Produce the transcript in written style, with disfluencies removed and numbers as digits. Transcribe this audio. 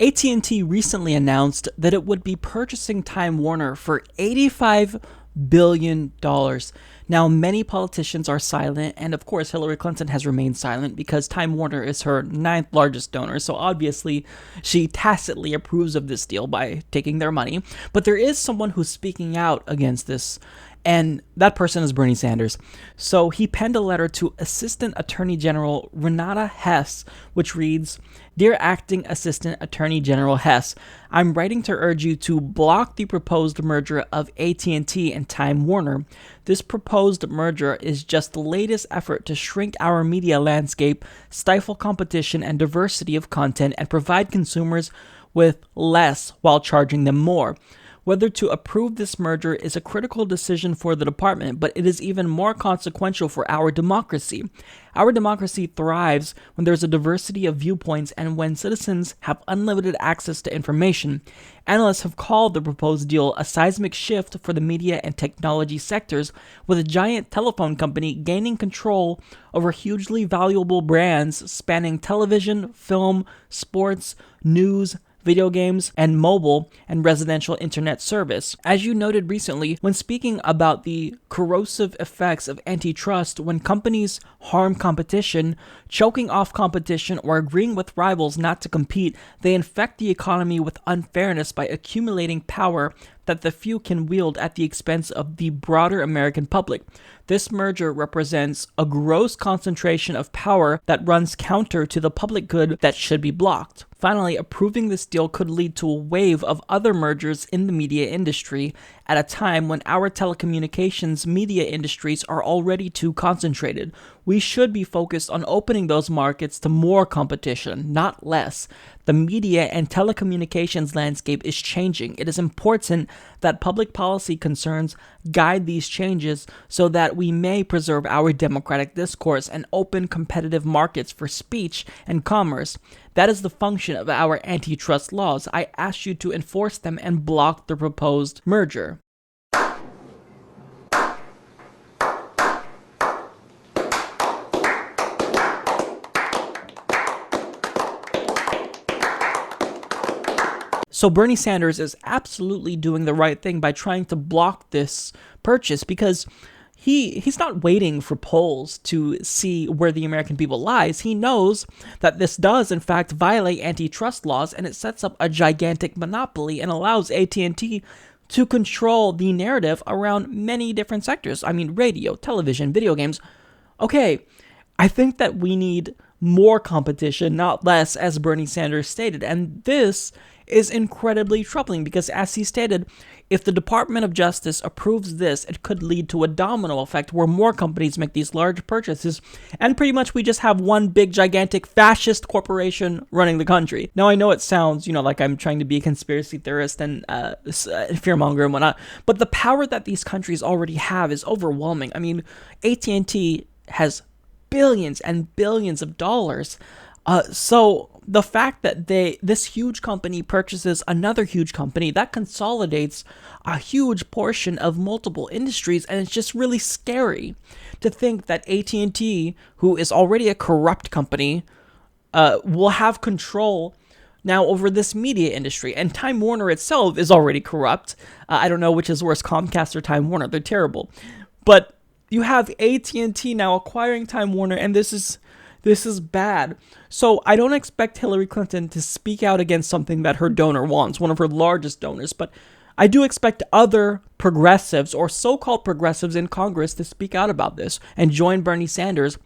AT&T recently announced that it would be purchasing Time Warner for $85 billion. Now, many politicians are silent, and of course, Hillary Clinton has remained silent because Time Warner is her ninth largest donor, so obviously she tacitly approves of this deal by taking their money. But there is someone who's speaking out against this, and that person is Bernie Sanders. So he penned a letter to Assistant Attorney General Renata Hess, which reads, "Dear Acting Assistant Attorney General Hess, I'm writing to urge you to block the proposed merger of AT&T and Time Warner. This proposed merger is just the latest effort to shrink our media landscape, stifle competition and diversity of content, and provide consumers with less while charging them more. Whether to approve this merger is a critical decision for the department, but it is even more consequential for our democracy. Our democracy thrives when there's a diversity of viewpoints and when citizens have unlimited access to information. Analysts have called the proposed deal a seismic shift for the media and technology sectors, with a giant telephone company gaining control over hugely valuable brands spanning television, film, sports, news, video games, and mobile and residential internet service. As you noted recently, when speaking about the corrosive effects of antitrust when companies harm competition, choking off competition, or agreeing with rivals not to compete, they infect the economy with unfairness by accumulating power that the few can wield at the expense of the broader American public. This merger represents a gross concentration of power that runs counter to the public good that should be blocked. Finally, approving this deal could lead to a wave of other mergers in the media industry at a time when our telecommunications media industries are already too concentrated. We should be focused on opening those markets to more competition, not less. The media and telecommunications landscape is changing. It is important that public policy concerns guide these changes so that we may preserve our democratic discourse and open competitive markets for speech and commerce. That is the function of our antitrust laws. I ask you to enforce them and block the proposed merger." So Bernie Sanders is absolutely doing the right thing by trying to block this purchase because he's not waiting for polls to see where the American people lies. He knows that this does, in fact, violate antitrust laws, and it sets up a gigantic monopoly and allows AT&T to control the narrative around many different sectors. I mean, radio, television, video games. Okay, I think that we need more competition, not less, as Bernie Sanders stated, and this is incredibly troubling because, as he stated, if the Department of Justice approves this, it could lead to a domino effect where more companies make these large purchases, and pretty much we just have one big, gigantic, fascist corporation running the country. Now, I know it sounds, like I'm trying to be a conspiracy theorist and fearmonger and whatnot, but the power that these countries already have is overwhelming. I mean, AT&T has billions and billions of dollars. So the fact that this huge company purchases another huge company, that consolidates a huge portion of multiple industries, and it's just really scary to think that AT&T, who is already a corrupt company, will have control now over this media industry. And Time Warner itself is already corrupt. I don't know which is worse, Comcast or Time Warner. They're terrible. But you have AT&T now acquiring Time Warner, and this is bad. So I don't expect Hillary Clinton to speak out against something that her donor wants, one of her largest donors, but I do expect other progressives or so-called progressives in Congress to speak out about this and join Bernie Sanders